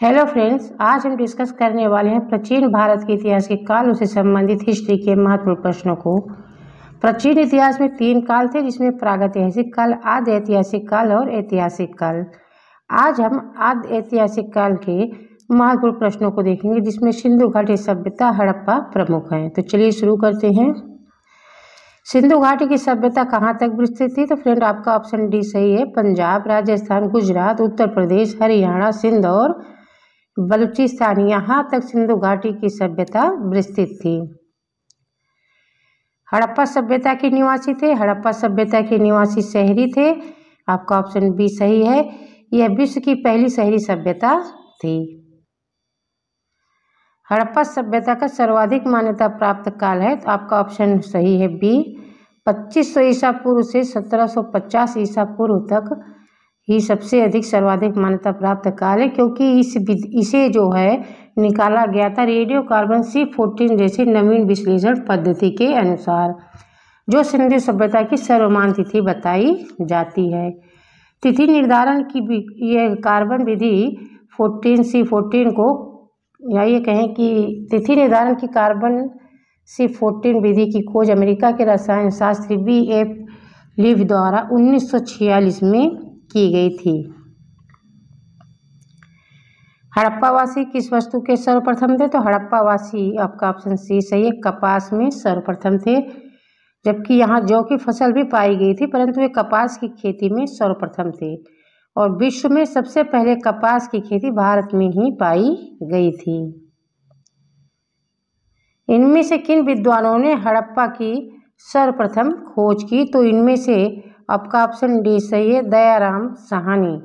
Hello friends, आज हम discuss करने वाले हैं प्राचीन भारत के इतिहास के कालों से संबंधित हिस्ट्री के महत्वपूर्ण प्रश्नों को। प्राचीन इतिहास में 3 काल थे, जिसमें प्रागैतिहासिक काल, आद्य ऐतिहासिक काल और ऐतिहासिक काल। आज हम आद्य ऐतिहासिक काल के महत्वपूर्ण प्रश्नों को देखेंगे, जिसमें सिंधु घाटी सभ्यता, हड़प्पा प्रमुख हैं। तो चलिए शुरू करते हैं। सिंधु घाटी की सभ्यता कहाँ तक विस्तृत थी? तो फ्रेंड, आपका ऑप्शन डी सही है। पंजाब, राजस्थान, गुजरात, उत्तर प्रदेश, हरियाणा, सिंध और बलूचिस्तान, यहाँ तक सिंधु घाटी की सभ्यता विस्तृत थी। हड़प्पा सभ्यता के निवासी थे। हड़प्पा सभ्यता के निवासी शहरी थे। आपका ऑप्शन बी सही है। यह विश्व की पहली शहरी सभ्यता थी। हड़प्पा सभ्यता का सर्वाधिक मान्यता प्राप्त काल है, तो आपका ऑप्शन सही है बी। 2500 ईसा पूर्व से 1750 ईसा पूर्व तक ही सबसे अधिक सर्वाधिक मान्यता प्राप्त काल है, क्योंकि इसे जो है निकाला गया था रेडियो कार्बन C14 जैसे नवीन विश्लेषण पद्धति के अनुसार, जो सिंधु सभ्यता की सर्वमान्य तिथि बताई जाती है। तिथि निर्धारण की यह कार्बन विधि 14C14 को, या ये कहें कि तिथि निर्धारण की कार्बन C14 विधि की खोज अमेरिका के रसायन शास्त्री B.F. लीव द्वारा 1946 में की गई थी। हड़प्पावासी किस वस्तु के सर्वप्रथम थे? तो हड़प्पावासी, आपका ऑप्शन सी सही है, कपास में सर्वप्रथम थे। जबकि यहाँ जौ की फसल भी पाई गई थी, परंतु वे कपास की खेती में सर्वप्रथम थे। और विश्व में सबसे पहले कपास की खेती भारत में ही पाई गई थी। इनमें से किन विद्वानों ने हड़प्पा की सर्वप्रथम खोज की? तो इनमें से आपका ऑप्शन डी सही है, दयाराम साहनी।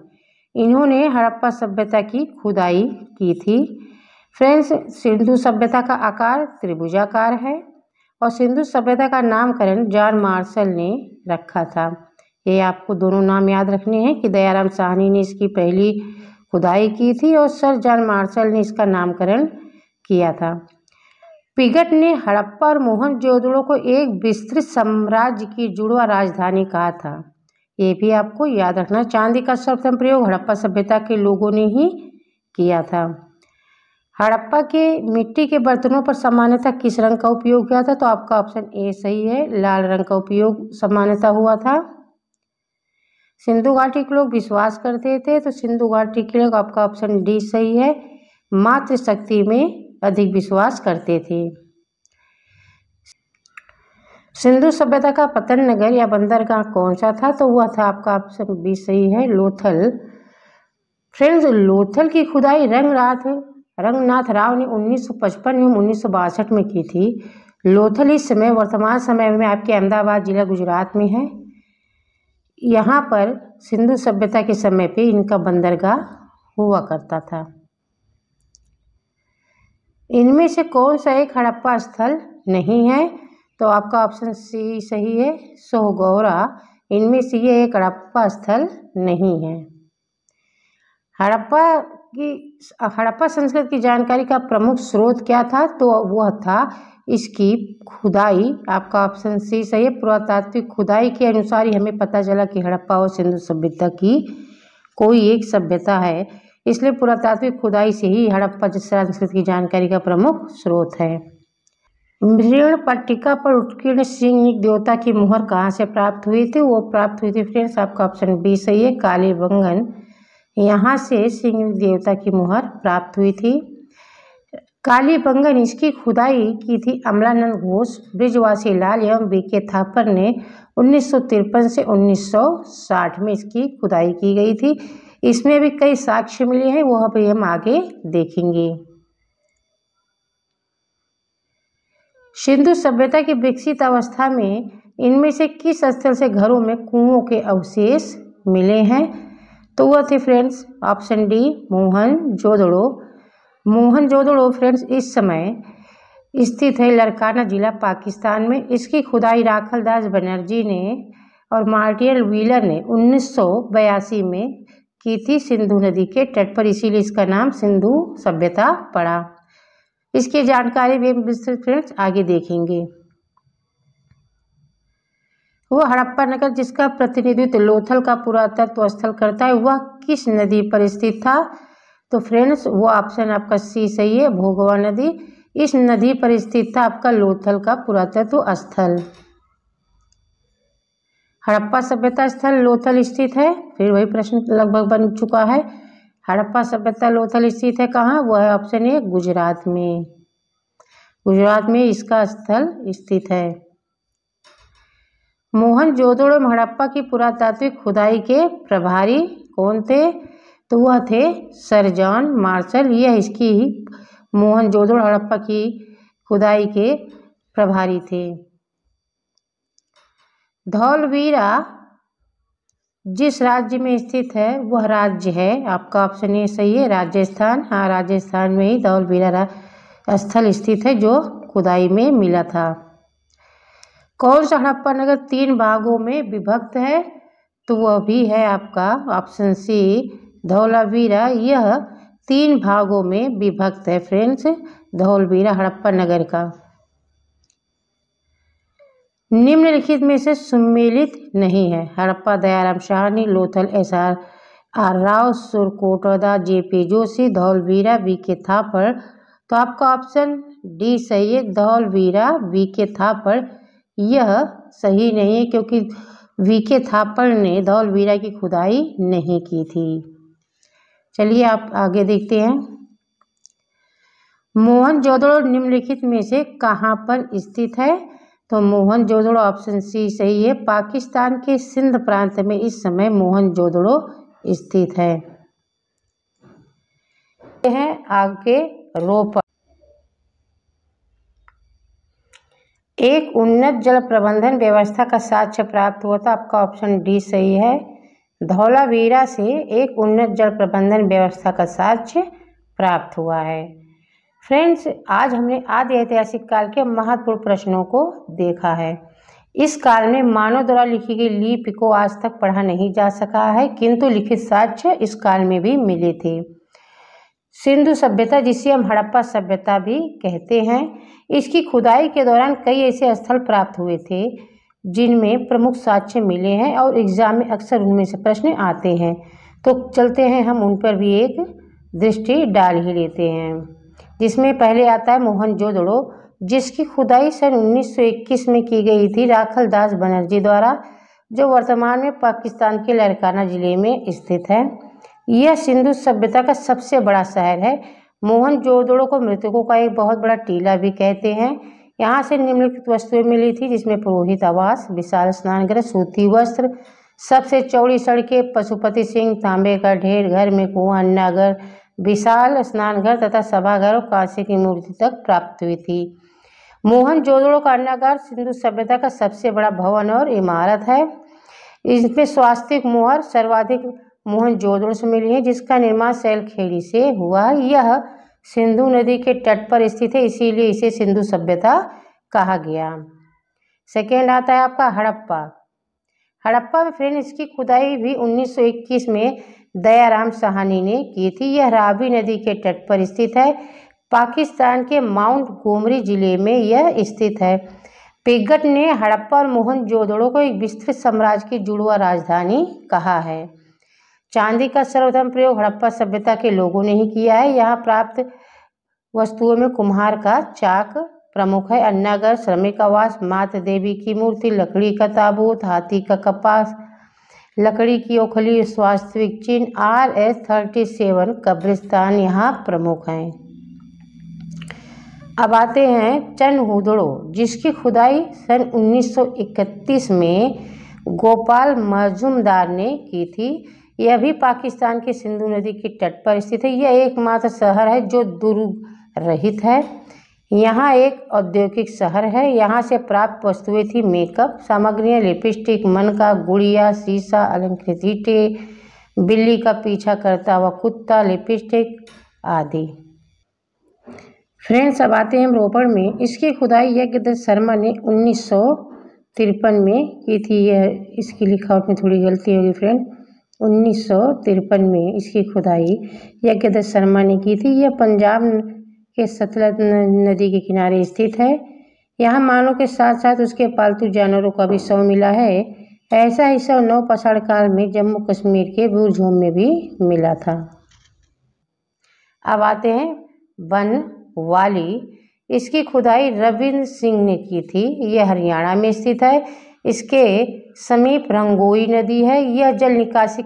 इन्होंने हड़प्पा सभ्यता की खुदाई की थी। फ्रेंड्स, सिंधु सभ्यता का आकार त्रिभुजाकार है और सिंधु सभ्यता का नामकरण जॉन मार्शल ने रखा था। ये आपको दोनों नाम याद रखने हैं कि दयाराम साहनी ने इसकी पहली खुदाई की थी और सर जॉन मार्शल ने इसका नामकरण किया था। पिगट ने हड़प्पा और मोहनजोदड़ो को एक विस्तृत साम्राज्य की जुड़वा राजधानी कहा था। ये भी आपको याद रखना। चांदी का सर्वप्रथम प्रयोग हड़प्पा सभ्यता के लोगों ने ही किया था। हड़प्पा के मिट्टी के बर्तनों पर सामान्यतः किस रंग का उपयोग किया था? तो आपका ऑप्शन ए सही है, लाल रंग का उपयोग सामान्यतः हुआ था। सिंधु घाटी के लोग विश्वास करते थे, तो सिंधु घाटी के लोग, आपका ऑप्शन डी सही है, मातृशक्ति में अधिक विश्वास करते थे। सिंधु सभ्यता का पतन नगर या बंदरगाह कौन सा था? तो वह था, आपका ऑप्शन बी सही है, लोथल। फ्रेंड्स, लोथल की खुदाई रंगनाथ राव ने 1955 एवं 1962 में की थी। लोथल इस समय वर्तमान समय में आपके अहमदाबाद जिला गुजरात में है। यहाँ पर सिंधु सभ्यता के समय पे इनका बंदरगाह हुआ करता था। इनमें से कौन सा एक हड़प्पा स्थल नहीं है? तो आपका ऑप्शन सी सही है, सोहगौरा। इनमें से ये एक हड़प्पा स्थल नहीं है। हड़प्पा संस्कृति की जानकारी का प्रमुख स्रोत क्या था? तो वह था इसकी खुदाई। आपका ऑप्शन सी सही है, पुरातात्विक खुदाई के अनुसार ही हमें पता चला कि हड़प्पा और सिंधु सभ्यता की कोई एक सभ्यता है, इसलिए पुरातात्विक खुदाई से ही हड़प्पा संस्कृति की जानकारी का प्रमुख स्रोत है। मृण पट्टिका पर उत्कीर्ण सिंह देवता की मुहर कहाँ से प्राप्त हुई थी? वो प्राप्त हुई थी फ्रेंड्स, आपका ऑप्शन बी सही है, कालीबंगन। यहाँ से सिंह देवता की मुहर प्राप्त हुई थी। कालीबंगन, इसकी खुदाई की थी अमलानंद घोष, ब्रिजवासी लाल एवं B.K. थापर ने 1953 से 1960 में इसकी खुदाई की गई थी। इसमें भी कई साक्ष्य मिले हैं, वह भी हम आगे देखेंगे। सिंधु सभ्यता की विकसित अवस्था में इनमें से किस स्थल से घरों में कुओं के अवशेष मिले हैं? तो वह थे friends, option D, Mohenjodaro. Mohenjodaro friends इस समय स्थित है लड़काना जिला, पाकिस्तान में। इसकी खुदाई राखलदास बनर्जी ने और मार्टियल व्हीलर ने 1982 में की थी, सिंधु नदी के तट पर, इसीलिए इसका नाम सिंधु सभ्यता पड़ा। इसकी जानकारी भी विस्तृत फ्रेंड्स आगे देखेंगे। वह हड़प्पा नगर जिसका प्रतिनिधित्व लोथल का पुरातत्व स्थल करता है, वह किस नदी पर स्थित था? तो फ्रेंड्स वो ऑप्शन आपका सी सही है, भोगवा नदी। इस नदी पर स्थित था आपका लोथल का पुरातत्व स्थल। हड़प्पा सभ्यता स्थल लोथल स्थित है। फिर वही प्रश्न लगभग बन चुका है। हड़प्पा सभ्यता लोथल स्थित है कहाँ? वो है ऑप्शन ए गुजरात में। गुजरात में इसका स्थल स्थित है। मोहनजोदड़ो में हड़प्पा की पुरातात्विक खुदाई के प्रभारी कौन थे? तो वह थे सर जॉन मार्शल। यह इसकी मोहनजोदड़ो हड़प्पा की खुदाई के प्रभारी थे। धौलवीरा जिस राज्य में स्थित है वह राज्य है आपका ऑप्शन ए सही है, राजस्थान। हाँ, राजस्थान में ही धौलवीरा स्थल स्थित है जो खुदाई में मिला था। कौन सा हड़प्पा नगर 3 भागों में विभक्त है? तो वह भी है आपका ऑप्शन सी धौलावीरा। यह 3 भागों में विभक्त है फ्रेंड्स, धौलवीरा हड़प्पा नगर का। निम्नलिखित में से सम्मिलित नहीं है। Harappa Dayaram Sahni, Lothal SR Rao, Surkotada JP Joshi, धौलवीरा VK थापड़। तो आपका ऑप्शन डी सही है, धौलवीरा VK थापड़। यह सही नहीं है क्योंकि VK थापड़ ने धौलवीरा की खुदाई नहीं की थी। चलिए आप आगे देखते हैं। मोहनजोदड़ो निम्नलिखित में से कहाँ पर स्थित है? तो मोहनजोदड़ो ऑप्शन सी सही है, पाकिस्तान के सिंध प्रांत में इस समय मोहनजोदड़ो स्थित है। आगे रोपड़। एक उन्नत जल प्रबंधन व्यवस्था का साक्ष्य प्राप्त हुआ था। आपका ऑप्शन डी सही है, धौलावीरा से एक उन्नत जल प्रबंधन व्यवस्था का साक्ष्य प्राप्त हुआ है। फ्रेंड्स, आज हमने आदि ऐतिहासिक काल के महत्वपूर्ण प्रश्नों को देखा है। इस काल में मानव द्वारा लिखी गई लिपि को आज तक पढ़ा नहीं जा सका है, किंतु लिखित साक्ष्य इस काल में भी मिले थे। सिंधु सभ्यता, जिसे हम हड़प्पा सभ्यता भी कहते हैं, इसकी खुदाई के दौरान कई ऐसे स्थल प्राप्त हुए थे जिनमें प्रमुख साक्ष्य मिले हैं और एग्जाम में अक्सर उनमें से प्रश्न आते हैं। तो चलते हैं, हम उन पर भी एक दृष्टि डाल ही लेते हैं। जिसमें पहले आता है मोहनजोदड़ो, जिसकी खुदाई सन 1921 में की गई थी राखल दास बनर्जी द्वारा, जो वर्तमान में पाकिस्तान के लड़काना जिले में स्थित है। यह सिंधु सभ्यता का सबसे बड़ा शहर है। मोहनजोदड़ो को मृतकों का एक बहुत बड़ा टीला भी कहते हैं। यहाँ से निम्नलिखित वस्तुएं मिली थी, जिसमें पुरोहित आवास, विशाल स्नानगृह, सूती वस्त्र, सबसे चौड़ी सड़कें, पशुपति सिंह, तांबे का ढेर, घर में कुआं, अन्नागर, विशाल स्नानघर तथा सभाघर और कांसे की मूर्ति तक प्राप्त हुई थी। मोहनजोदड़ो का अन्नागार सिंधु सभ्यता का सबसे बड़ा भवन और इमारत है। इसमें स्वास्तिक मोहर सर्वाधिक मोहनजोदड़ो से मिली है, जिसका निर्माण सैलखेड़ी से हुआ। यह सिंधु नदी के तट पर स्थित है, इसीलिए इसे सिंधु सभ्यता कहा गया। सेकेंड आता है आपका हड़प्पा। हड़प्पा में फ्रेंड इसकी खुदाई भी 1921 में दयाराम साहनी ने की थी। यह रावी नदी के तट पर स्थित है। पाकिस्तान के माउंट गोमरी जिले में यह स्थित है। पिगट ने हड़प्पा और मोहनजोदड़ो को एक विस्तृत साम्राज्य की जुड़वा राजधानी कहा है। चांदी का सर्वप्रथम प्रयोग हड़प्पा सभ्यता के लोगों ने ही किया है। यहाँ प्राप्त वस्तुओं में कुम्हार का चाक प्रमुख है। अन्नागर, श्रमिक आवास, माता देवी की मूर्ति, लकड़ी का ताबूत, हाथी का कपास, लकड़ी की ओखली, स्वास्थ्यिक चिन्ह, RS-37 कब्रिस्तान यहाँ प्रमुख हैं। अब आते हैं चनहुदड़ो, जिसकी खुदाई सन 1931 में गोपाल मजूमदार ने की थी। यह भी पाकिस्तान के सिंधु नदी के तट पर स्थित है। यह एकमात्र शहर है जो दुर्ग रहित है। यहाँ एक औद्योगिक शहर है। यहाँ से प्राप्त वस्तुएं थी मेकअप सामग्रियाँ, लिपस्टिक, मनका, गुड़िया, शीशा, अलंकृत ईंटें, बिल्ली का पीछा करता हुआ कुत्ता, लिपस्टिक आदि। फ्रेंड्स, अब आते हैं हम रोपड़ में। इसकी खुदाई यज्ञदत्त शर्मा ने 1953 में की थी। यह इसकी लिखावट में थोड़ी गलती होगी फ्रेंड। 1953 में इसकी खुदाई यज्ञदत्त शर्मा ने की थी। यह पंजाब के सतलज नदी के किनारे स्थित है। यहाँ मानव के साथ साथ उसके पालतू जानवरों का भी शव मिला है। ऐसा ही शव नवपाषाण काल में जम्मू कश्मीर के बुरझोम में भी मिला था। अब आते हैं बनवाली। इसकी खुदाई रविंद्र सिंह ने की थी। यह हरियाणा में स्थित है। इसके समीप रंगोई नदी है। यहाँ जल निकासी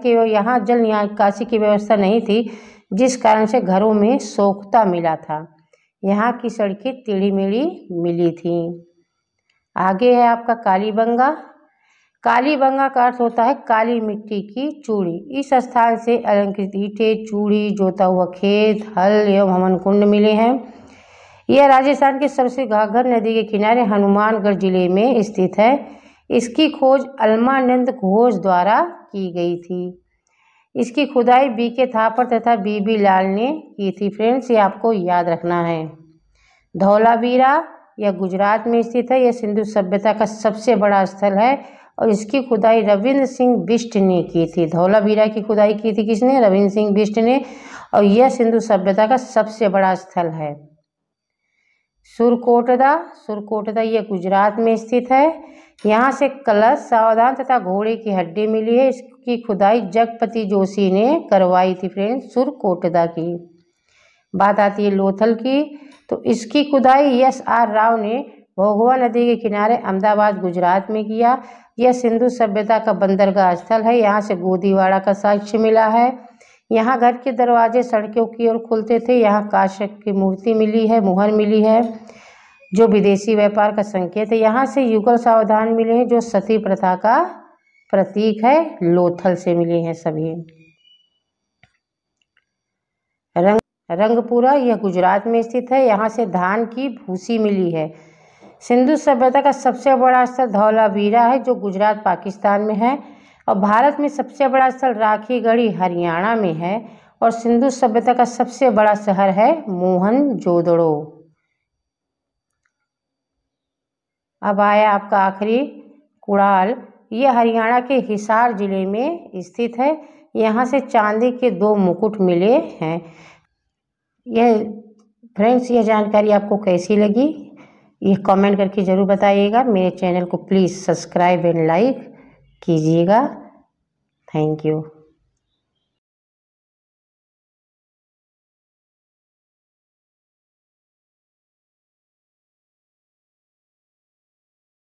की व्यवस्था नहीं थी, जिस कारण से घरों में सोखता मिला था। यहाँ की सड़कें टेढ़ी मेढ़ी मिली थी। आगे है आपका कालीबंगा। कालीबंगा का अर्थ होता है काली मिट्टी की चूड़ी। इस स्थान से अलंकृत ईंटें, चूड़ी, जोता हुआ खेत, हल एवं हवन कुंड मिले हैं। यह राजस्थान के सबसे घाघर नदी के किनारे हनुमानगढ़ जिले में स्थित है। इसकी खोज अल्मानंद घोष द्वारा की गई थी। इसकी खुदाई B.K. थापर तथा B.B. लाल ने की थी। फ्रेंड्स, ये आपको याद रखना है। धौलावीरा यह गुजरात में स्थित है। यह सिंधु सभ्यता का सबसे बड़ा स्थल है और इसकी खुदाई रविंद्र सिंह बिष्ट ने की थी। धौलावीरा की खुदाई की थी किसने? रविंद्र सिंह बिष्ट ने। और यह सिंधु सभ्यता का सबसे बड़ा स्थल है। सुरकोटदा यह गुजरात में स्थित है। यहाँ से कलश, सावधान तथा घोड़े की हड्डी मिली है। इसकी खुदाई जगपति जोशी ने करवाई थी। फ्रेंड्स, सुरकोटदा की बात आती है लोथल की, तो इसकी खुदाई S.R. राव ने भोगवा नदी के किनारे अहमदाबाद गुजरात में किया। यह सिंधु सभ्यता का बंदरगाह स्थल है। यहाँ से गोदीवाड़ा का साक्ष्य मिला है। यहाँ घर के दरवाजे सड़कों की ओर खुलते थे। यहाँ काश्यप की मूर्ति मिली है, मुहर मिली है, जो विदेशी व्यापार का संकेत है। यहाँ से युगल सावधान मिले हैं, जो सती प्रथा का प्रतीक है। लोथल से मिले हैं सभी। रंगपुरा यह गुजरात में स्थित है। यहाँ से धान की भूसी मिली है। सिंधु सभ्यता का सबसे बड़ा स्थल धौलावीरा है, जो गुजरात पाकिस्तान में है। और भारत में सबसे बड़ा स्थल राखीगढ़ी हरियाणा में है। और सिंधु सभ्यता का सबसे बड़ा शहर है मोहनजोदड़ो। अब आया आपका आखिरी कुड़ाल। यह हरियाणा के हिसार जिले में स्थित है। यहाँ से चांदी के 2 मुकुट मिले हैं। फ्रेंड्स, यह जानकारी आपको कैसी लगी, ये कमेंट करके ज़रूर बताइएगा। मेरे चैनल को प्लीज़ सब्सक्राइब एंड लाइक कीजिएगा। Thank you.